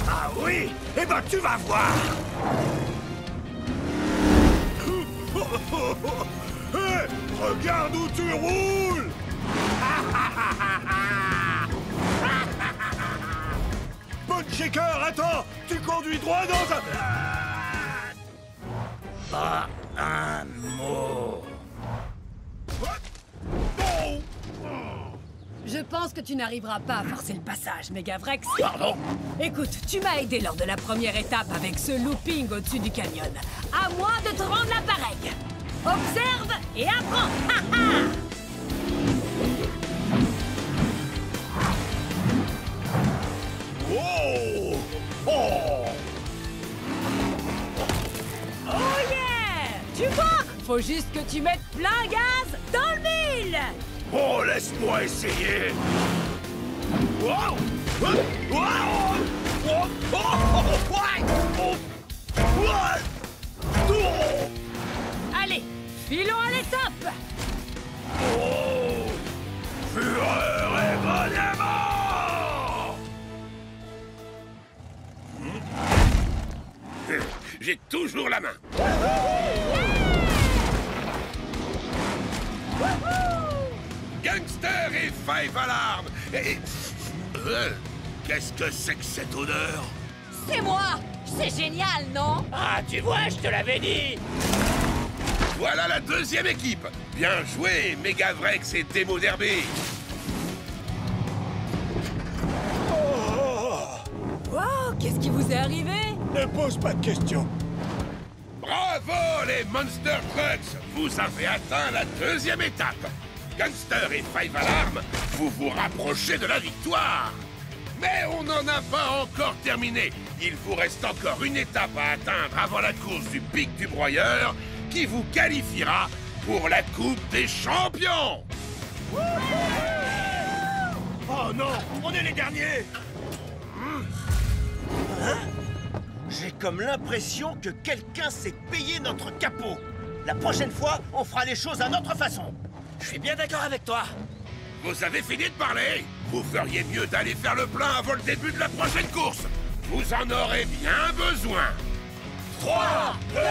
Ah oui? Eh ben tu vas voir. Hey, regarde où tu roules! Bone Shaker, attends! Tu conduis droit dans un... Pas un mot. Je pense que tu n'arriveras pas à forcer le passage, Megavrex. Pardon? Écoute, tu m'as aidé lors de la première étape avec ce looping au-dessus du canyon. À moi de te rendre l'appareil. Observe et apprends. Oh! Oh! Oh faut juste que tu mettes plein gaz dans le mille. Oh, laisse-moi essayer. Wow! Wow! Oh! Allez, filons à l'étape. Oh! Fureur et grognement! J'ai toujours la main. Gangster et Five Alarm. Et... qu'est-ce que c'est que cette odeur? C'est moi! C'est génial, non? Ah, tu vois, je te l'avais dit! Voilà la deuxième équipe. Bien joué, Megavrex et Demo Derby. Wow, qu'est-ce qui vous est arrivé? Ne pose pas de questions. Bravo les Monster Trucks. Vous avez atteint la deuxième étape. Gangster et Five Alarm, vous vous rapprochez de la victoire. Mais on n'en a pas encore terminé. Il vous reste encore une étape à atteindre avant la course du Pic du Broyeur qui vous qualifiera pour la Coupe des Champions. Oh non, on est les derniers! Hein? J'ai comme l'impression que quelqu'un s'est payé notre capot. La prochaine fois, on fera les choses à notre façon. Je suis bien d'accord avec toi. Vous avez fini de parler? Vous feriez mieux d'aller faire le plein avant le début de la prochaine course. Vous en aurez bien besoin. 3, 2,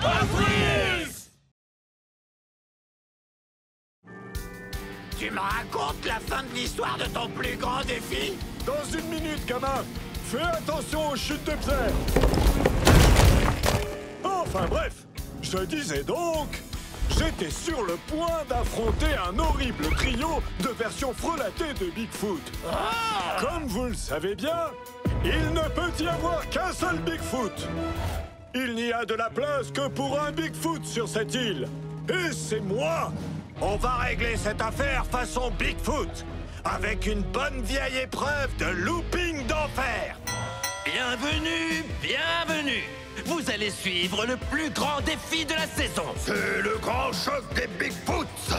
1, freeze! Tu me racontes la fin de l'histoire de ton plus grand défi? Dans une minute, gamin. Fais attention aux chutes de pierre. Enfin bref, je disais donc... J'étais sur le point d'affronter un horrible trio de versions frelatées de Bigfoot. Comme vous le savez bien, il ne peut y avoir qu'un seul Bigfoot. Il n'y a de la place que pour un Bigfoot sur cette île. Et c'est moi. On va régler cette affaire façon Bigfoot, avec une bonne vieille épreuve de looping d'enfer. Bienvenue, bienvenue. Vous allez suivre le plus grand défi de la saison. C'est le grand choc des Bigfoots.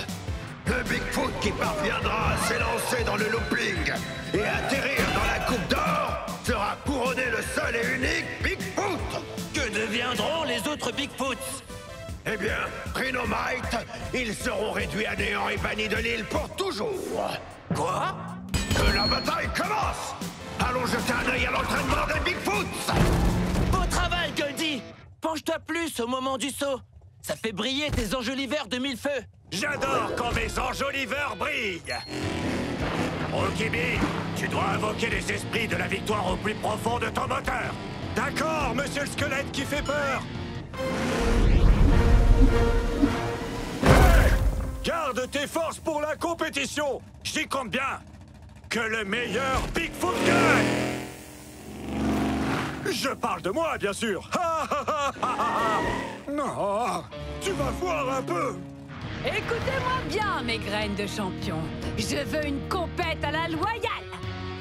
Le Bigfoot qui parviendra à s'élancer dans le looping et atterrir dans la Coupe d'Or sera couronné le seul et unique Bigfoot. Que deviendront les autres Bigfoots? Eh bien, Rhinomite, ils seront réduits à néant et bannis de l'île pour toujours. Quoi? Que la bataille commence. Allons jeter un œil à l'entraînement des Bigfoots. Beau travail, Goldie! Penche-toi plus au moment du saut. Ça fait briller tes enjoliveurs de mille feux. J'adore quand mes enjoliveurs brillent. Okibi, tu dois invoquer les esprits de la victoire au plus profond de ton moteur. D'accord, monsieur le squelette qui fait peur. Hey! Garde tes forces pour la compétition. J'y compte bien. Que le meilleur Bigfoot gagne. Je parle de moi, bien sûr. Non, tu vas voir un peu. Écoutez-moi bien, mes graines de champion. Je veux une compète à la loyale.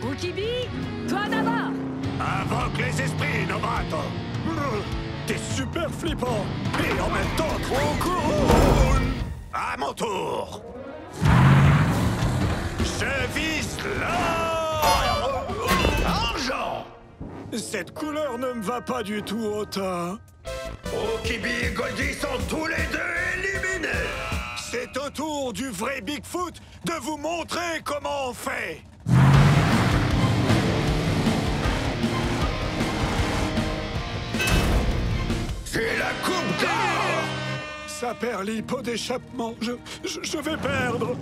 Ukibi, toi d'abord. Invoque les esprits, Nobrato. T'es super flippant. Et en même temps trop cool. À mon tour. Je vise l'or. Argent. Cette couleur ne me va pas du tout au teint. Okibi et Goldie sont tous les deux éliminés. C'est au tour du vrai Bigfoot de vous montrer comment on fait. C'est la Coupe d'Or. Ça perd l'hypo d'échappement. Je vais perdre.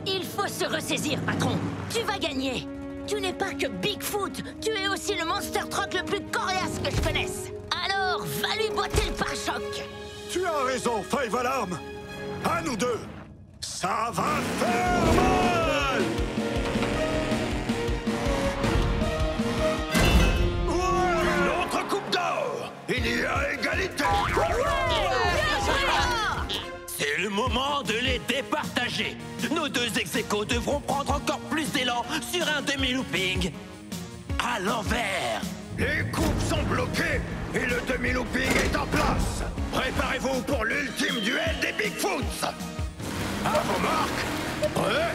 Il faut se ressaisir, patron. Tu vas gagner. Tu n'es pas que Bigfoot, tu es aussi le monster truck le plus coriace que je connaisse. Alors, va lui botter le pare-choc. Tu as raison, Five Alarm. À nous deux. Ça va faire mal. Une autre Coupe d'Or. Il y a égalité. C'est le moment de les départager. Nos deux ex-aequo devront prendre encore plus d'élan sur un demi-looping. À l'envers. Les coupes sont bloquées et le demi-looping est en place. Préparez-vous pour l'ultime duel des Bigfoots. À vos marques, prêts,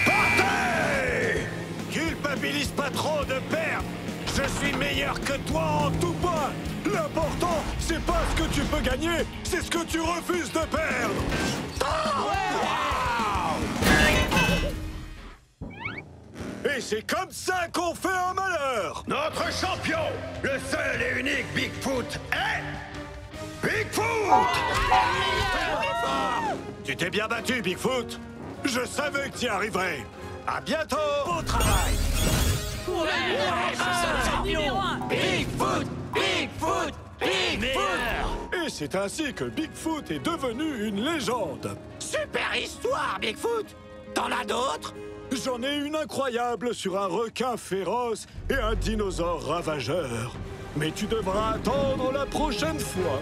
partez! Culpabilise pas trop de perdre. Je suis meilleur que toi en tout point. L'important, c'est pas ce que tu peux gagner, c'est ce que tu refuses de perdre. Et c'est comme ça qu'on fait un malheur. Notre champion, le seul et unique Bigfoot est... Bigfoot! Tu t'es bien battu, Bigfoot. Je savais que tu y arriverais. À bientôt. Bon travail. Bigfoot! Bigfoot! Bigfoot! Et c'est ainsi que Bigfoot est devenu une légende. Super histoire, Bigfoot! T'en as d'autres? J'en ai une incroyable sur un requin féroce et un dinosaure ravageur. Mais tu devras attendre la prochaine fois.